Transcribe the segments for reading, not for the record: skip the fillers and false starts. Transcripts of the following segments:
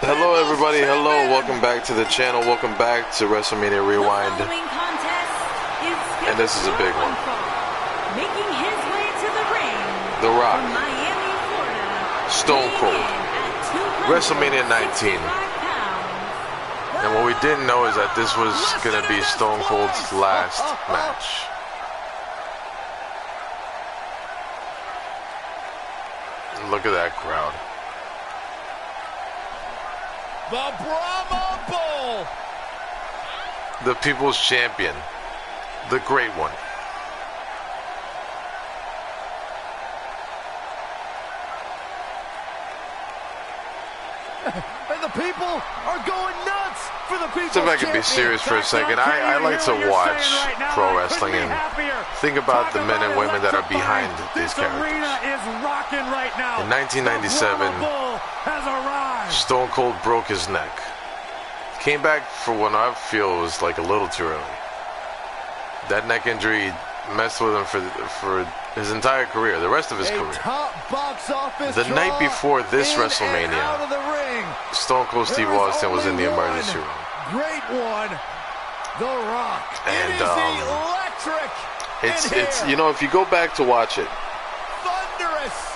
Hello everybody, hello, welcome back to the channel, welcome back to Wrestlemania Rewind. And this is a big one. Making his way to the ring, The Rock, from Miami, Florida, Stone Cold, WrestleMania 19. And what we didn't know is that this was going to be Stone Cold's last match. Look at that crowd. The Brahma Bull! The People's Champion. The Great One. And the people are going nuts for the People's So if I could be serious for a second, I like to watch pro wrestling and think about the men and women that are behind these characters. In 1997, Stone Cold broke his neck. Came back for what I feel was like a little too early. That neck injury messed with him for his entire career, the rest of his career. The night before this WrestleMania, Stone Cold Steve Austin was in the emergency room. Great one, The Rock. And Electric. it's you know, if you go back to watch it, Thunderous.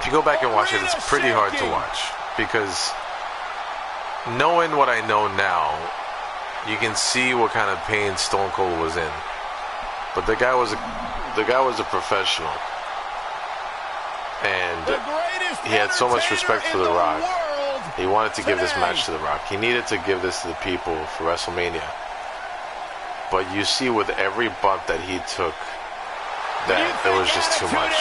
if you go back and watch it, it's pretty hard to watch because knowing what I know now, you can see what kind of pain Stone Cold was in. But the guy was a professional, and he had so much respect for The Rock. He wanted to give this match to The Rock. He needed to give this to the people for WrestleMania. But you see with every bump that he took that it was just too much.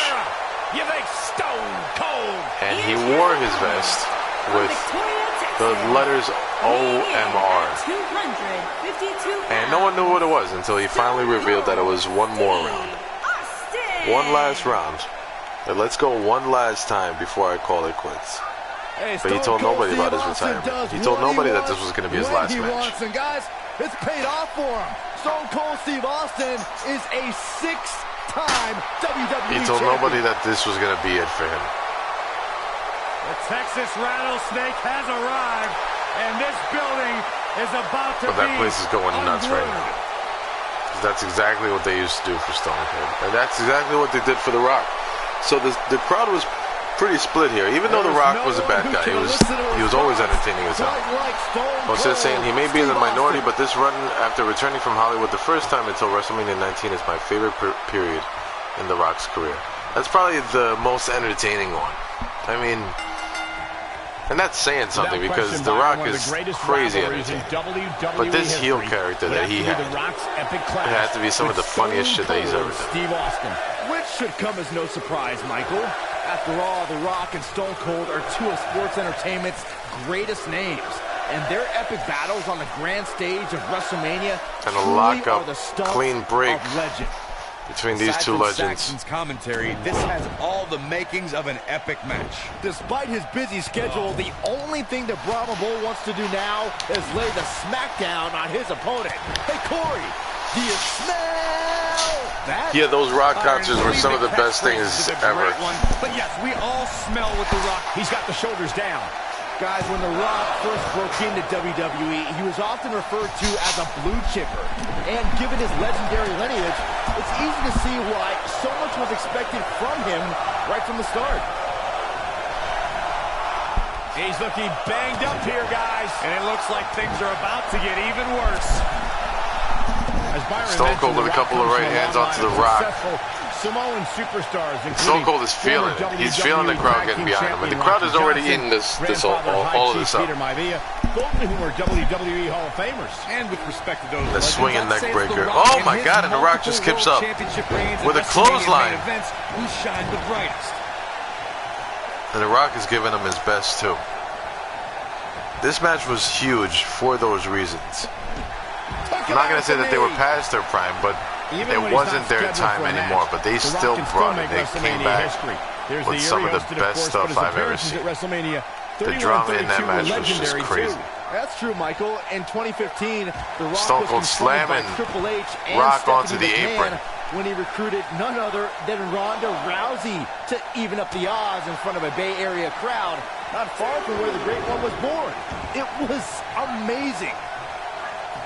And he wore his vest with the letters OMR. And no one knew what it was until he finally revealed that it was one more round. One last round. But let's go one last time before I call it quits. But he told nobody about his retirement. He told nobody that this was going to be his last match. And guys, it's paid off for him. Stone Cold Steve Austin is a 6-time WWE He told nobody that this was going to be it for him. The Texas Rattlesnake has arrived, and this building is about to be But that place is going nuts right now. That's exactly what they used to do for Stone Cold. And that's exactly what they did for The Rock. So the crowd was pretty split here. Even though The Rock was a bad guy, he was always entertaining as hell. Most of saying he may be in the minority, but this run after returning from Hollywood the first time until WrestleMania 19 is my favorite period in The Rock's career. That's probably the most entertaining one. I mean, and that's saying something because The Rock is crazy entertaining. But this heel character that he had, it had to be some of the funniest shit that he's ever done. Which should come as no surprise, Michael. After all, The Rock and Stone Cold are two of sports entertainment's greatest names. And their epic battles on the grand stage of WrestleMania and a lock-up, clean break between these two legends. Commentary, this has all the makings of an epic match. Despite his busy schedule, the only thing that Brahma Bull wants to do now is lay the smackdown on his opponent. Hey, Corey, do you smell that? Yeah, those Rock concerts were some of the best things ever. But yes, we all smell with The Rock. He's got the shoulders down. Guys, when The Rock first broke into WWE, he was often referred to as a blue chipper. And given his legendary lineage, it's easy to see why so much was expected from him right from the start. He's looking banged up here, guys. And it looks like things are about to get even worse. Stone Cold with a couple of right hands onto The Rock. Samoan superstars, Stone Cold is feeling it. He's feeling the crowd getting behind him. And the crowd is already eating all of this up. Both of whom are WWE Hall of Famers. And with respect to those the swinging neck breaker. Oh my God, and The Rock just kips up with a clothesline. And The Rock is giving him his best too. This match was huge for those reasons. I'm not going to say that they were past their prime, but it wasn't their time anymore. But they still brought it. They came back with some of the best stuff I've ever seen. The drama in that match was just crazy. That's true, Michael. In 2015, The Rock Stone Cold slamming Triple H and Rock onto Stephanie the McMahon apron when he recruited none other than Ronda Rousey to even up the odds in front of a Bay Area crowd. Not far from where the Great One was born. It was amazing.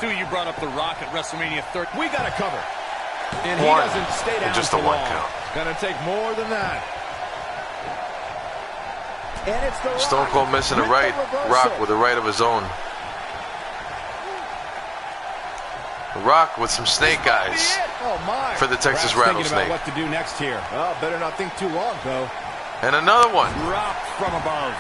Dude, you brought up The Rock at WrestleMania 30. We got to cover. And he One. doesn't stay down And just for a one long. count. Gonna take more than that. And it's the Stone Rock Cold missing a with right. the reversal. Rock with a right of his own. Rock with some snake eyes Oh my. for the Texas Perhaps Rattlesnake. thinking about what to do next here. Oh, better not think too long, though. And another one. Drop from above.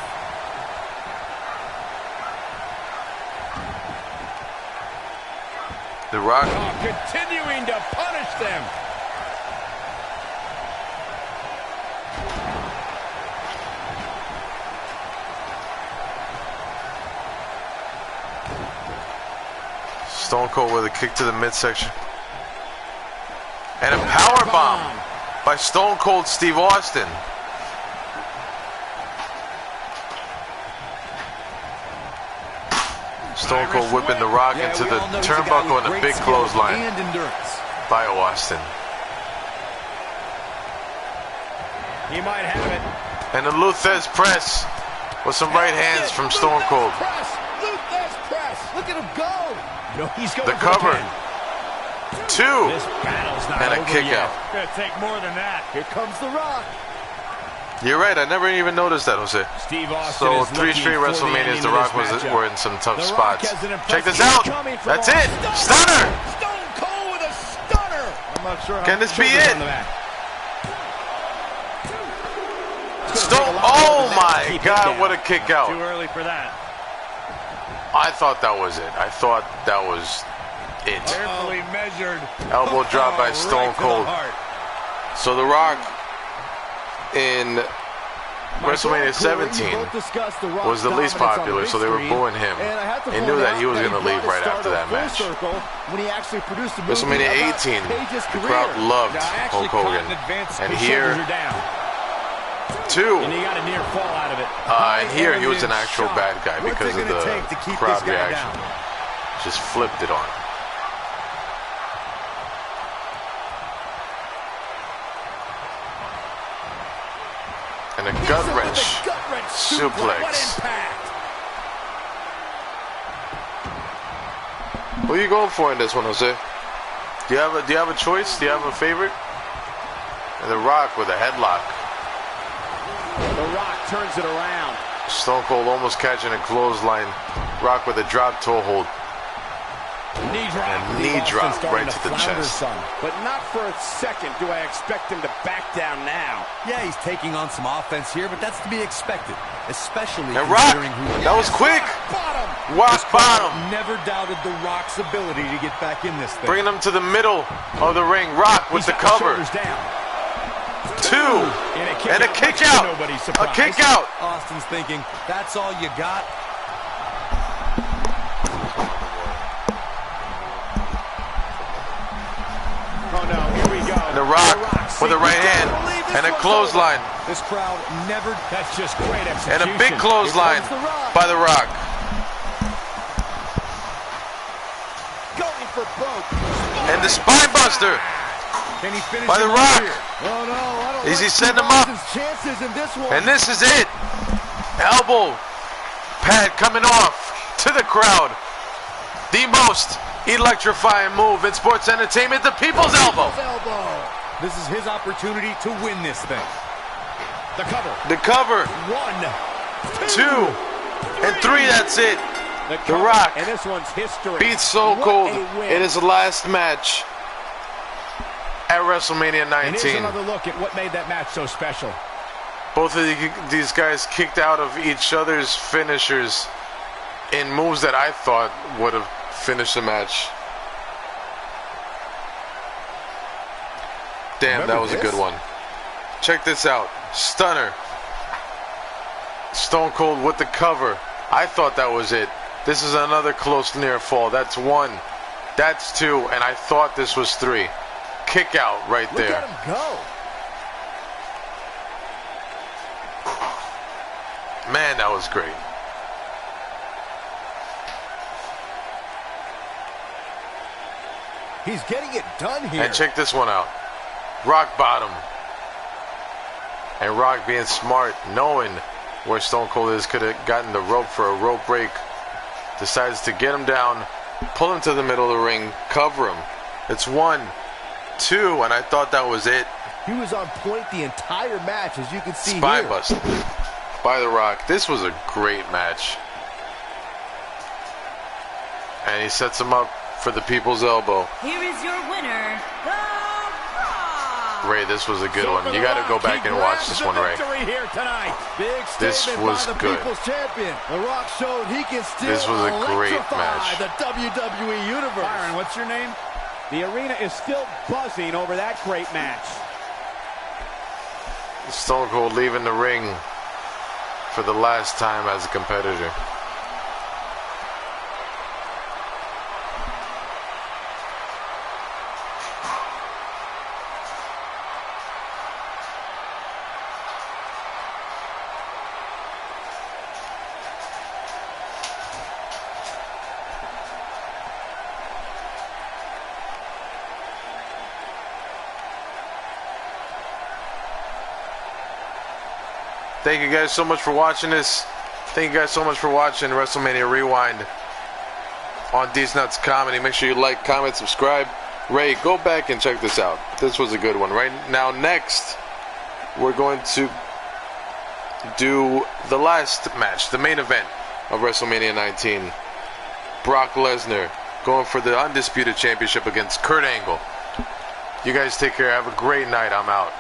The Rock. Oh, continuing to punish them. Stone Cold with a kick to the midsection. And a power bomb by Stone Cold Steve Austin. Stone Cold whipping the Rock into the turnbuckle and a big clothesline And endurance. by Austin. He might have it. And the Luthez press with some right hands from Stone Cold. Luthez press. Look at him go. No, he's going The for cover. pin. 2 This battle's not and a over kick yet. out. Gonna take more than that. Here comes the Rock. You're right, I never even noticed that, Jose. Steve Austin So is 3 looking straight for the WrestleManias, ending The of Rock this matchup. were in some tough The Rock spots. has an Check this impressive out. coming from That's off. it. Stunner. Stone Cold with a stunner. I'm not sure how Can this be Triggers it? on the mat. Oh my God, what a kick out. Too early for that. I thought that was it. I thought that was it. Carefully measured. Elbow drop by Stone Right to the Cold. heart. So The Rock in WrestleMania 17 was the least popular, so they were booing him. They knew that he was going to leave right after that match. WrestleMania 18, the crowd loved Hulk Hogan. And here, 2, And he got a near fall out of it. and here he was an actual bad guy because of the crowd reaction. Just flipped it on him. And a gut wrench suplex. Who are you going for in this one, Jose? Do you have a choice? Do you have a favorite? And The Rock with a headlock. The Rock turns it around. Stone Cold almost catching a clothesline. Rock with a drop toe hold. Knee drop. And knee drop right to the chest. But not for a second do I expect him to back down now. Yeah, he's taking on some offense here, but that's to be expected, especially And Rock, considering who he is. that was quick. Bottom. Rock bottom. Never doubted The Rock's ability to get back in this thing. Bringing him to the middle of the ring. Rock with the cover. Shoulders down. 2 and a kick out. A kick out. Austin's thinking, that's all you got? Oh no, here we go. The Rock with a right hand and a clothesline. This crowd never... That's just great execution. And a big clothesline Here comes the Rock. by The Rock. Going for broke. And the spine buster Can he finish by The him off Rock. here? Oh no, I don't Is he like setting him up? Austin's chances in this one. And this is it. Elbow pad coming off to the crowd. The most electrifying move in sports entertainment, the People's Elbow. This is his opportunity to win this thing. The cover. The cover. 1, 2 and 3, that's it. The Rock And this one's history. beats Stone What Cold a win. in his last match at WrestleMania And here's 19. another look at what made that match so special. Both of these guys kicked out of each other's finishers in moves that I thought would have finished the match. Damn, that was a good one. Check this out. Stunner. Stone Cold with the cover. I thought that was it. This is another close near fall. That's 1. That's 2. And I thought this was 3. Kick out right Look there. at him go. Man, that was great. He's getting it done here. And check this one out. Rock bottom. And Rock being smart, knowing where Stone Cold is. Could have gotten the rope for a rope break. Decides to get him down, pull him to the middle of the ring, cover him. It's 1, 2, and I thought that was it. He was on point the entire match, as you can see Spine here. bust by The Rock. This was a great match. And he sets him up for the People's Elbow. Here is your winner, The Rock. Ray, this was a good one. You got to go back and watch this one, Ray. Here tonight. Big This was by the good. People's Champion. The Rock showed he can still This was a great electrify match. the WWE Universe. Byron, what's your name? The arena is still buzzing over that great match. Stone Cold leaving the ring for the last time as a competitor. Thank you guys so much for watching this. Thank you guys so much for watching WrestleMania Rewind on These Nuts Comedy. Make sure you like, comment, subscribe. Ray, go back and check this out. This was a good one. Right now, next, we're going to do the last match, the main event of WrestleMania 19. Brock Lesnar going for the Undisputed Championship against Kurt Angle. You guys take care. Have a great night. I'm out.